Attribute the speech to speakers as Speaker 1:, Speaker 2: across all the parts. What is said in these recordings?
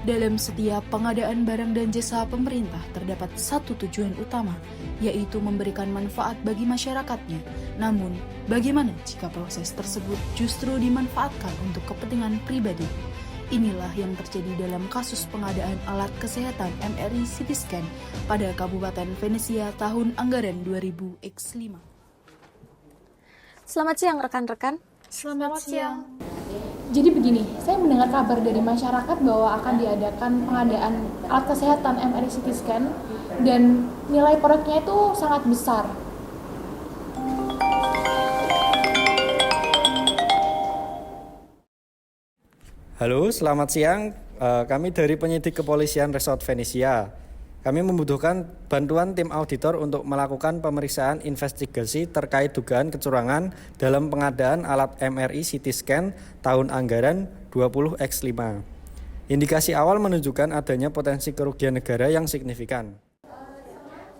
Speaker 1: Dalam setiap pengadaan barang dan jasa pemerintah terdapat satu tujuan utama, yaitu memberikan manfaat bagi masyarakatnya. Namun, bagaimana jika proses tersebut justru dimanfaatkan untuk kepentingan pribadi? Inilah yang terjadi dalam kasus pengadaan alat kesehatan MRI CT scan pada Kabupaten Venesia tahun anggaran 2000X5.
Speaker 2: Selamat siang rekan-rekan.
Speaker 1: Selamat siang.
Speaker 3: Jadi begini, saya mendengar kabar dari masyarakat bahwa akan diadakan pengadaan alat kesehatan MRI CT scan dan nilai proyeknya itu sangat besar.
Speaker 4: Halo, selamat siang. Kami dari penyidik kepolisian Resort Venesia. Kami membutuhkan bantuan tim auditor untuk melakukan pemeriksaan investigasi terkait dugaan kecurangan dalam pengadaan alat MRI CT scan tahun anggaran 20X5. Indikasi awal menunjukkan adanya potensi kerugian negara yang signifikan.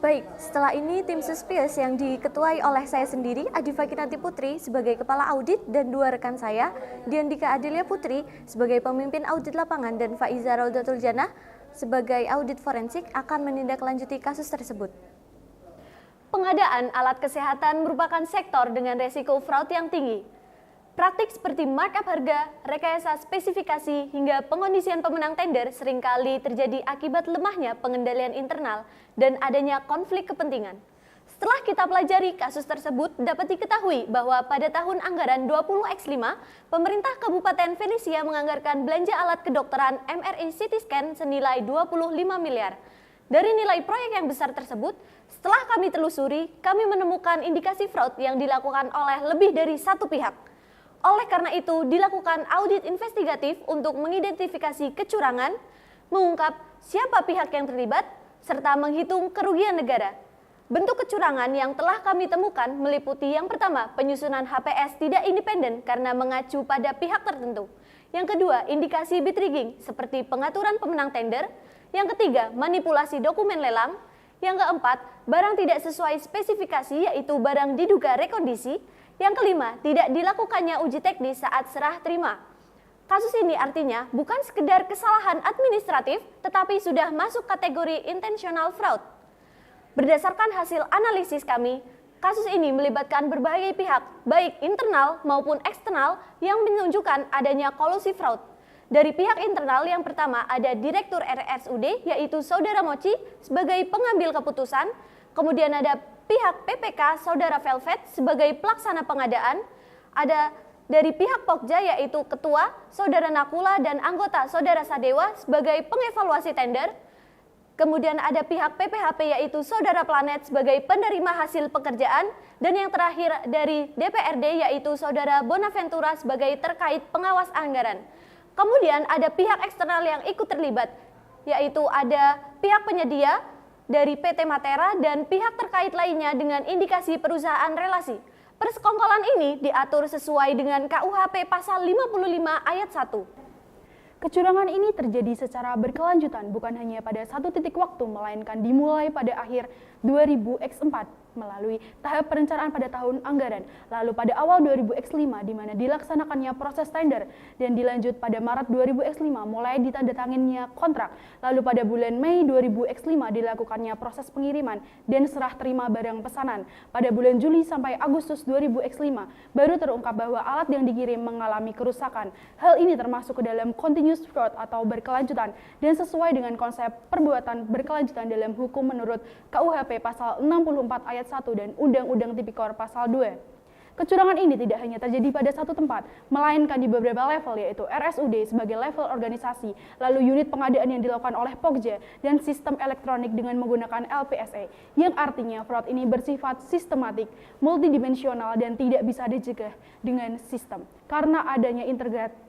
Speaker 2: Baik, setelah ini tim Suspius yang diketuai oleh saya sendiri, Adifa Kinanti Putri sebagai Kepala Audit dan dua rekan saya, Diandika Adelia Putri sebagai Pemimpin Audit Lapangan dan Faiza Raudatul Jannah sebagai Audit Forensik akan menindaklanjuti kasus tersebut. Pengadaan alat kesehatan merupakan sektor dengan resiko fraud yang tinggi. Praktik seperti markup harga, rekayasa spesifikasi, hingga pengondisian pemenang tender seringkali terjadi akibat lemahnya pengendalian internal dan adanya konflik kepentingan. Setelah kita pelajari kasus tersebut, dapat diketahui bahwa pada tahun anggaran 20X5, pemerintah Kabupaten Venesia menganggarkan belanja alat kedokteran MRI CT scan senilai 25 miliar. Dari nilai proyek yang besar tersebut, setelah kami telusuri, kami menemukan indikasi fraud yang dilakukan oleh lebih dari satu pihak. Oleh karena itu, dilakukan audit investigatif untuk mengidentifikasi kecurangan, mengungkap siapa pihak yang terlibat, serta menghitung kerugian negara. Bentuk kecurangan yang telah kami temukan meliputi yang pertama, penyusunan HPS tidak independen karena mengacu pada pihak tertentu. Yang kedua, indikasi bid rigging seperti pengaturan pemenang tender. Yang ketiga, manipulasi dokumen lelang. Yang keempat, barang tidak sesuai spesifikasi yaitu barang diduga rekondisi. Yang kelima, tidak dilakukannya uji teknis saat serah terima. Kasus ini artinya bukan sekedar kesalahan administratif, tetapi sudah masuk kategori intentional fraud. Berdasarkan hasil analisis kami, kasus ini melibatkan berbagai pihak, baik internal maupun eksternal, yang menunjukkan adanya kolusi fraud. Dari pihak internal yang pertama ada Direktur RSUD, yaitu Saudara Mochi sebagai pengambil keputusan, kemudian ada pihak PPK Saudara Velvet sebagai pelaksana pengadaan, ada dari pihak Pokja yaitu Ketua, Saudara Nakula dan anggota Saudara Sadewa sebagai pengevaluasi tender, kemudian ada pihak PPHP yaitu Saudara Planet sebagai penerima hasil pekerjaan, dan yang terakhir dari DPRD yaitu Saudara Bonaventura sebagai terkait pengawas anggaran. Kemudian ada pihak eksternal yang ikut terlibat, yaitu ada pihak penyedia dari PT Matera dan pihak terkait lainnya dengan indikasi perusahaan relasi. Persekongkolan ini diatur sesuai dengan KUHP pasal 55 ayat 1.
Speaker 3: Kecurangan ini terjadi secara berkelanjutan bukan hanya pada satu titik waktu, melainkan dimulai pada akhir 2000X4 melalui tahap perencanaan pada tahun anggaran, lalu pada awal 2000X5 di mana dilaksanakannya proses tender, dan dilanjut pada Maret 2000X5 mulai ditandatanganinya kontrak, lalu pada bulan Mei 2000X5 dilakukannya proses pengiriman dan serah terima barang pesanan. Pada bulan Juli sampai Agustus 2000X5 baru terungkap bahwa alat yang dikirim mengalami kerusakan. Hal ini termasuk ke dalam continuous fraud atau berkelanjutan dan sesuai dengan konsep perbuatan berkelanjutan dalam hukum menurut KUHP pasal 64 ayat 1 dan Undang-Undang Tipikor pasal 2. Kecurangan ini tidak hanya terjadi pada satu tempat, melainkan di beberapa level, yaitu RSUD sebagai level organisasi, lalu unit pengadaan yang dilakukan oleh Pokja, dan sistem elektronik dengan menggunakan LPSA, yang artinya fraud ini bersifat sistematik, multidimensional, dan tidak bisa dicegah dengan sistem, karena adanya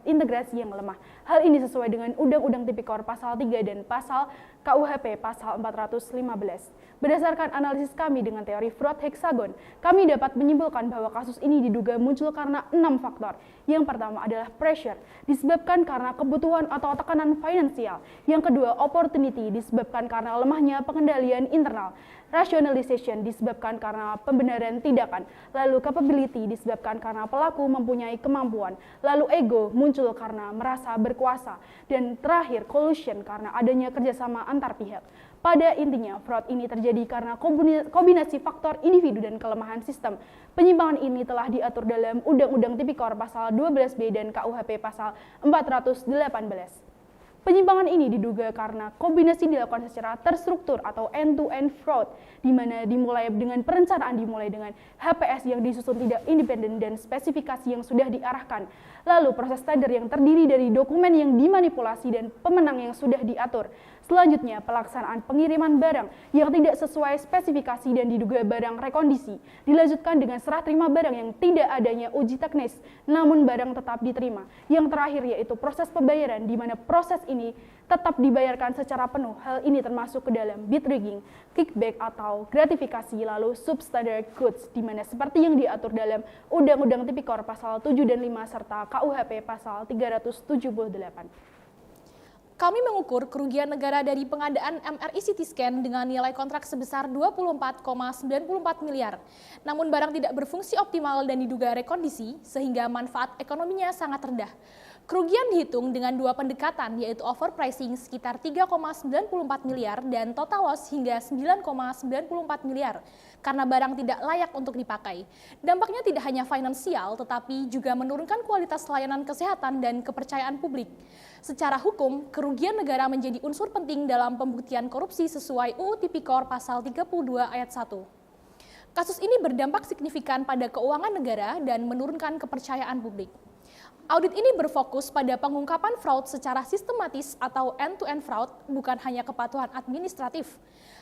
Speaker 3: integrasi yang lemah. Hal ini sesuai dengan Undang-Undang Tipikor pasal 3 dan pasal KUHP pasal 415. Berdasarkan analisis kami dengan teori fraud heksagon, kami dapat menyimpulkan bahwa kasus kasus ini diduga muncul karena 6 faktor. Yang pertama adalah pressure, disebabkan karena kebutuhan atau tekanan finansial. Yang kedua, opportunity, disebabkan karena lemahnya pengendalian internal. Rationalization, disebabkan karena pembenaran tindakan. Lalu capability, disebabkan karena pelaku mempunyai kemampuan. Lalu ego, muncul karena merasa berkuasa. Dan terakhir, collusion, karena adanya kerjasama antar pihak. Pada intinya, fraud ini terjadi karena kombinasi faktor individu dan kelemahan sistem. Penyimpangan ini telah diatur dalam Undang-Undang Tipikor Pasal 12B dan KUHP Pasal 418. Penyimpangan ini diduga karena kombinasi dilakukan secara terstruktur atau end-to-end fraud, di mana dimulai dengan perencanaan dimulai dengan HPS yang disusun tidak independen dan spesifikasi yang sudah diarahkan. Lalu proses tender yang terdiri dari dokumen yang dimanipulasi dan pemenang yang sudah diatur. Selanjutnya, pelaksanaan pengiriman barang yang tidak sesuai spesifikasi dan diduga barang rekondisi. Dilanjutkan dengan serah terima barang yang tidak adanya uji teknis, namun barang tetap diterima. Yang terakhir yaitu proses pembayaran, di mana proses ini tetap dibayarkan secara penuh. Hal ini termasuk ke dalam bid rigging, kickback atau gratifikasi, lalu substandard goods, di mana seperti yang diatur dalam Undang-Undang Tipikor Pasal 7 dan 5 serta KUHP Pasal 378.
Speaker 5: Kami mengukur kerugian negara dari pengadaan MRI CT scan dengan nilai kontrak sebesar 24,94 miliar. Namun barang tidak berfungsi optimal dan diduga rekondisi sehingga manfaat ekonominya sangat rendah. Kerugian dihitung dengan dua pendekatan, yaitu overpricing sekitar 3,94 miliar dan total loss hingga 9,94 miliar karena barang tidak layak untuk dipakai. Dampaknya tidak hanya finansial, tetapi juga menurunkan kualitas layanan kesehatan dan kepercayaan publik. Secara hukum, kerugian negara menjadi unsur penting dalam pembuktian korupsi sesuai UU Tipikor Pasal 32 Ayat 1. Kasus ini berdampak signifikan pada keuangan negara dan menurunkan kepercayaan publik. Audit ini berfokus pada pengungkapan fraud secara sistematis atau end-to-end fraud, bukan hanya kepatuhan administratif.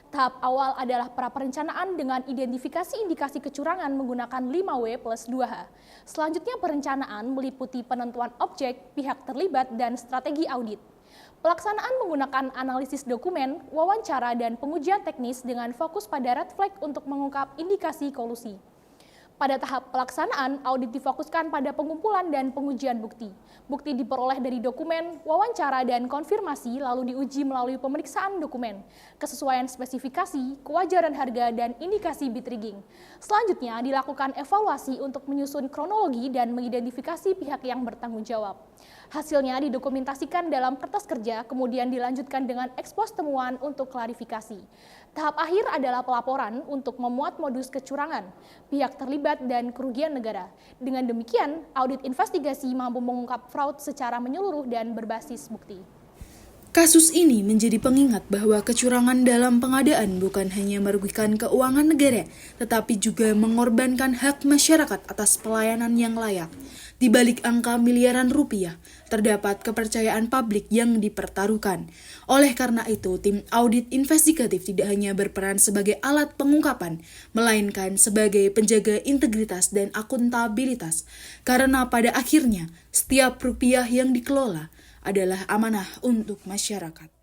Speaker 5: Tahap awal adalah pra-perencanaan dengan identifikasi indikasi kecurangan menggunakan 5W plus 2H. Selanjutnya perencanaan meliputi penentuan objek, pihak terlibat, dan strategi audit. Pelaksanaan menggunakan analisis dokumen, wawancara, dan pengujian teknis dengan fokus pada red flag untuk mengungkap indikasi kolusi. Pada tahap pelaksanaan, audit difokuskan pada pengumpulan dan pengujian bukti. Bukti diperoleh dari dokumen, wawancara, dan konfirmasi lalu diuji melalui pemeriksaan dokumen, kesesuaian spesifikasi, kewajaran harga, dan indikasi bid rigging. Selanjutnya dilakukan evaluasi untuk menyusun kronologi dan mengidentifikasi pihak yang bertanggung jawab. Hasilnya didokumentasikan dalam kertas kerja, kemudian dilanjutkan dengan ekspos temuan untuk klarifikasi. Tahap akhir adalah pelaporan untuk memuat modus kecurangan, pihak terlibat, dan kerugian negara. Dengan demikian, audit investigasi mampu mengungkap fraud secara menyeluruh dan berbasis bukti.
Speaker 1: Kasus ini menjadi pengingat bahwa kecurangan dalam pengadaan bukan hanya merugikan keuangan negara, tetapi juga mengorbankan hak masyarakat atas pelayanan yang layak. Di balik angka miliaran rupiah, terdapat kepercayaan publik yang dipertaruhkan. Oleh karena itu, tim audit investigatif tidak hanya berperan sebagai alat pengungkapan, melainkan sebagai penjaga integritas dan akuntabilitas. Karena pada akhirnya, setiap rupiah yang dikelola adalah amanah untuk masyarakat.